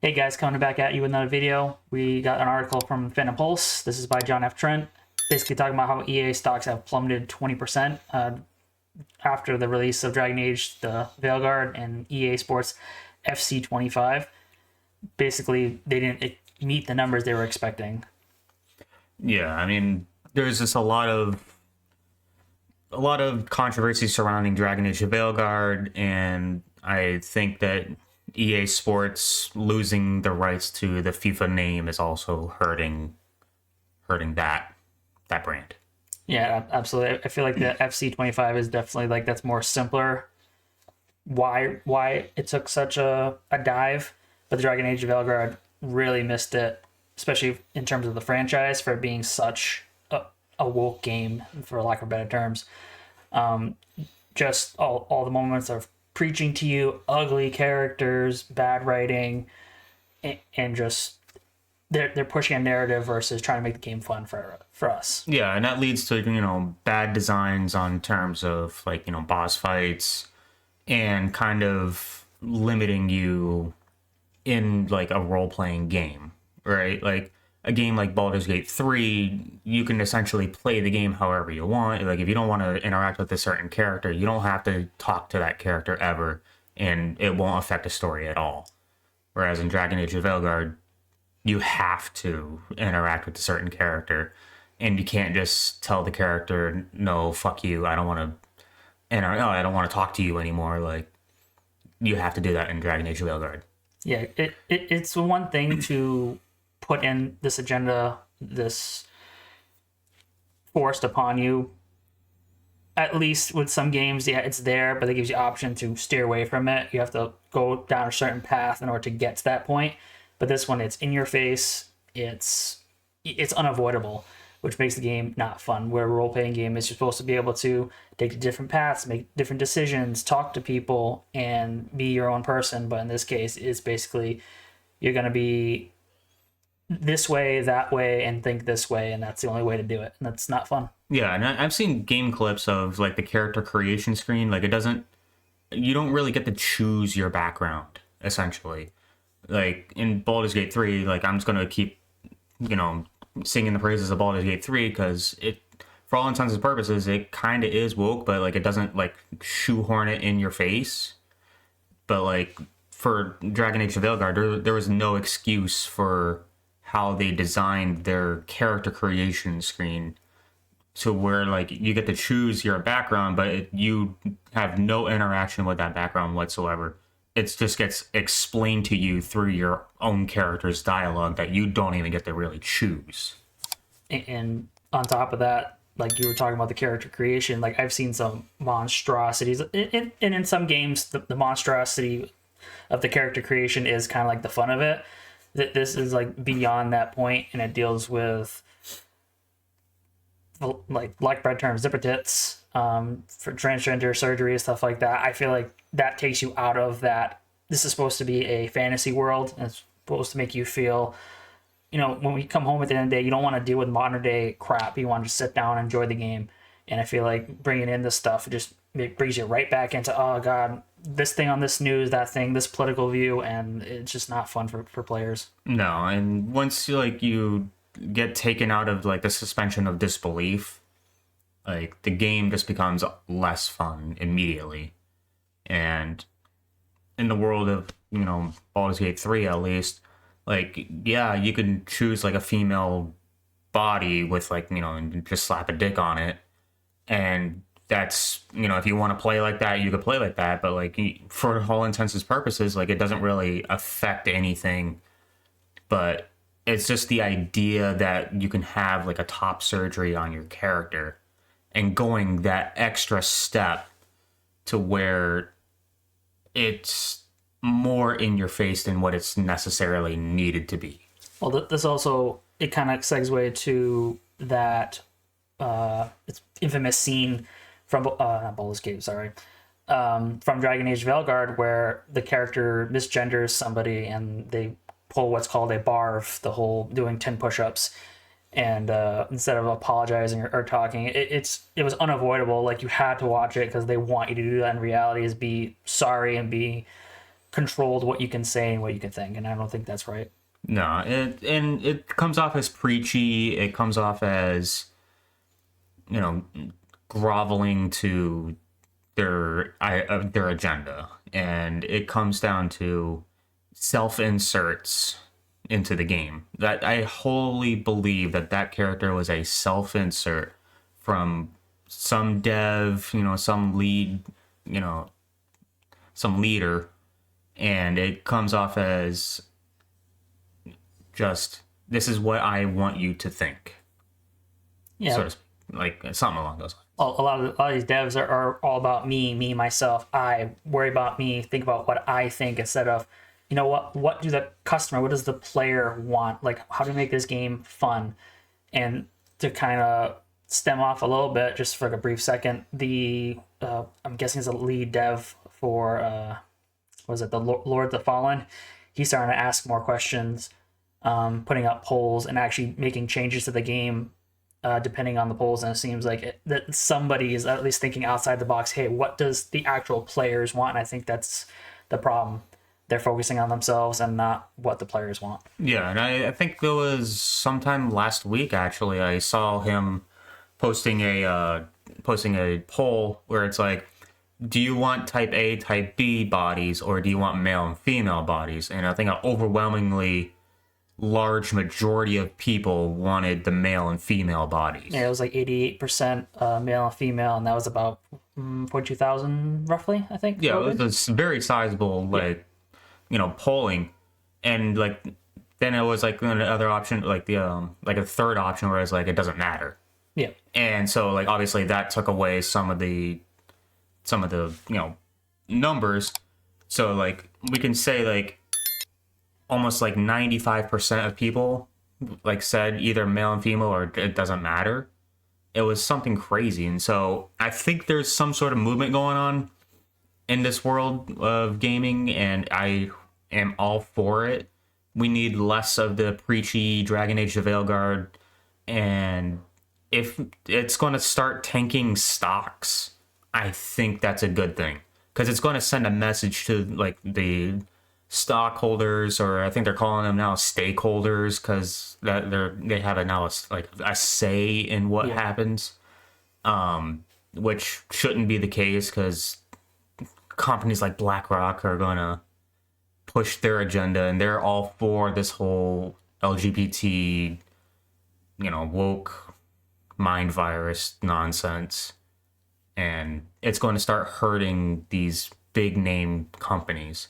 Hey guys, coming back at you with another video. We got an article from Fandom Pulse. This is by John F. Trent, basically talking about how EA stocks have plummeted 20% after the release of Dragon Age, the Veilguard, and EA Sports FC25. Basically, they didn't meet the numbers they were expecting. Yeah, I mean, there's just a lot of controversy surrounding Dragon Age Veilguard, and I think that EA Sports losing the rights to the FIFA name is also hurting that brand. Yeah, absolutely. I feel like the FC25 is definitely like that's more simpler. Why it took such a dive, but the Dragon Age of Veilguard really missed it, especially in terms of the franchise for it being such a woke game, for lack of better terms. Just all the moments of preaching to you, ugly characters, bad writing, and just they're pushing a narrative versus trying to make the game fun for us. Yeah, and that leads to, bad designs on terms of like, boss fights and kind of limiting you in like a role-playing game, right? Like a game like Baldur's Gate 3, you can essentially play the game however you want. Like if you don't want to interact with a certain character, you don't have to talk to that character ever, and it won't affect the story at all. Whereas in Dragon Age of Veilguard, you have to interact with a certain character, and you can't just tell the character, "No, fuck you. I don't want to, and I don't want to talk to you anymore." Like you have to do that in Dragon Age of Veilguard. Yeah, it's one thing to put in this agenda, this forced upon you. At least with some games, yeah, it's there, but it gives you option to steer away from it. You have to go down a certain path in order to get to that point. But this one, it's in your face. It's unavoidable, which makes the game not fun. Where a role playing game is, you're supposed to be able to take different paths, make different decisions, talk to people, and be your own person. But in this case, it's basically you're going to be this way, that way, and think this way, and that's the only way to do it. And that's not fun. Yeah, and I've seen game clips of like the character creation screen. Like you don't really get to choose your background essentially. Like in Baldur's Gate 3, like I'm just gonna keep, singing the praises of Baldur's Gate 3 because for all intents and purposes, it kind of is woke, but like it doesn't like shoehorn it in your face. But like for Dragon Age of Veilguard, there was no excuse for how they designed their character creation screen to where like you get to choose your background, but you have no interaction with that background whatsoever. It just gets explained to you through your own character's dialogue that you don't even get to really choose. And on top of that, like you were talking about the character creation, like I've seen some monstrosities, and in some games, the monstrosity of the character creation is kind of like the fun of it. That this is like beyond that point, and it deals with like bread terms, zipper tits, for transgender surgery and stuff like that. I feel like that takes you out of that. This is supposed to be a fantasy world, and it's supposed to make you feel, when we come home at the end of the day, you don't want to deal with modern day crap. You want to just sit down and enjoy the game. And I feel like bringing in this stuff it brings you right back into, oh god, this thing on this news, that thing, this political view, and it's just not fun for players. No, and once you get taken out of like the suspension of disbelief, like the game just becomes less fun immediately. And in the world of, Baldur's Gate 3 at least, like yeah, you can choose like a female body with like, and just slap a dick on it. And that's, if you want to play like that, you could play like that, but like for all intents and purposes, like it doesn't really affect anything. But it's just the idea that you can have like a top surgery on your character and going that extra step to where it's more in your face than what it's necessarily needed to be. Well, this also, it kind of segues to that it's infamous scene from not Baldur's Gate, sorry, from Dragon Age Veilguard, where the character misgenders somebody and they pull what's called a barf, the whole doing 10 push-ups, and instead of apologizing or talking, it was unavoidable. Like you had to watch it because they want you to do that in reality, is be sorry and be controlled what you can say and what you can think, and I don't think that's right. No, it comes off as preachy. It comes off as, groveling to their agenda, and it comes down to self inserts into the game. That I wholly believe that character was a self insert from some dev, some lead, some leader, and it comes off as just, this is what I want you to think. Yeah, sort of like something along those lines. a lot of these devs are all about me, myself. I worry about me, think about what I think instead of, what do the customer, what does the player want? Like, how to make this game fun? And to kind of stem off a little bit, just for like a brief second, I'm guessing it's a lead dev for, was it the Lord of the Fallen? He's starting to ask more questions, putting up polls and actually making changes to the game depending on the polls, and it seems like that somebody is at least thinking outside the box. Hey, what does the actual players want? And I think that's the problem. They're focusing on themselves and not what the players want. Yeah, and I think there was sometime last week, actually, I saw him posting a poll where it's like, do you want type A, type B bodies, or do you want male and female bodies? And I think an overwhelmingly large majority of people wanted the male and female bodies. Yeah, it was like 88% male and female, and that was about 42,000 roughly, I think. Yeah, it was a very sizable, polling. And like, then it was like another option, like the like a third option where it's like, it doesn't matter. Yeah. And so like, obviously that took away some of the numbers. So like, we can say like almost like 95% of people like said either male and female or it doesn't matter. It was something crazy. And so I think there's some sort of movement going on in this world of gaming, and I am all for it. We need less of the preachy Dragon Age the Veilguard, and if it's going to start tanking stocks, I think that's a good thing, because it's going to send a message to like the stockholders, or I think they're calling them now stakeholders, because they have a say in what happens, which shouldn't be the case, because companies like BlackRock are going to push their agenda, and they're all for this whole LGBT, woke mind virus nonsense, and it's going to start hurting these big name companies.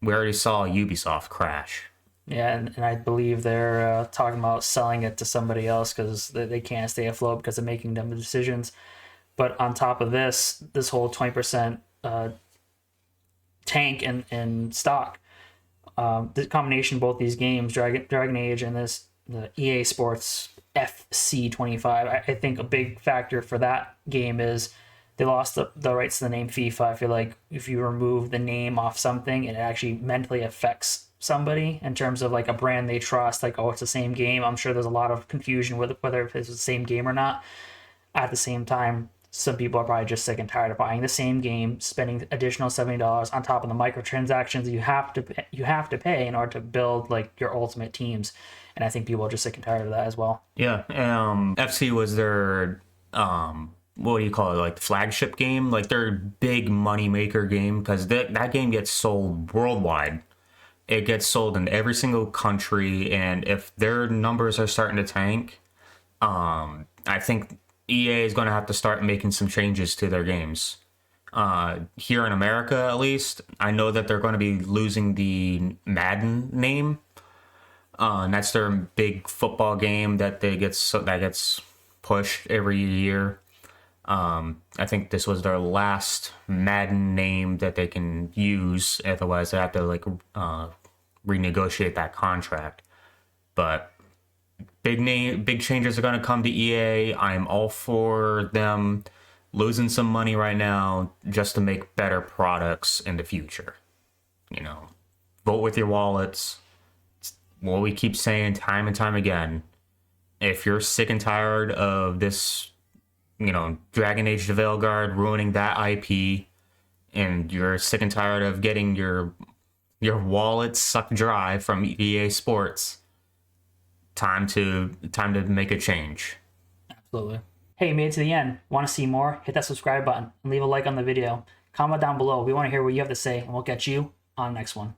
We already saw Ubisoft crash. Yeah, and I believe they're talking about selling it to somebody else because they can't stay afloat because of making dumb decisions. But on top of this whole 20% tank in stock, the combination of both these games, Dragon Age and the EA Sports FC25, I think a big factor for that game is they lost the rights to the name FIFA. I feel like if you remove the name off something, it actually mentally affects somebody in terms of like a brand they trust. Like, oh, it's the same game. I'm sure there's a lot of confusion with whether it's the same game or not. At the same time, some people are probably just sick and tired of buying the same game, spending additional $70 on top of the microtransactions you have to pay in order to build like your ultimate teams. And I think people are just sick and tired of that as well. Yeah, FC was their what do you call it, like flagship game, like their big money maker game, because that game gets sold worldwide. It gets sold in every single country, and if their numbers are starting to tank, I think EA is going to have to start making some changes to their games. Here in America, at least, I know that they're going to be losing the Madden name, and that's their big football game that gets pushed every year. I think this was their last Madden name that they can use. Otherwise, they have to renegotiate that contract. But big changes are going to come to EA. I'm all for them losing some money right now just to make better products in the future. Vote with your wallets. It's what we keep saying time and time again. If you're sick and tired of this, Dragon Age the Veilguard ruining that IP, and you're sick and tired of getting your Your wallet's sucked dry from EA Sports. Time to make a change. Absolutely. Hey, you made it to the end. Want to see more? Hit that subscribe button and leave a like on the video. Comment down below. We want to hear what you have to say, and we'll get you on the next one.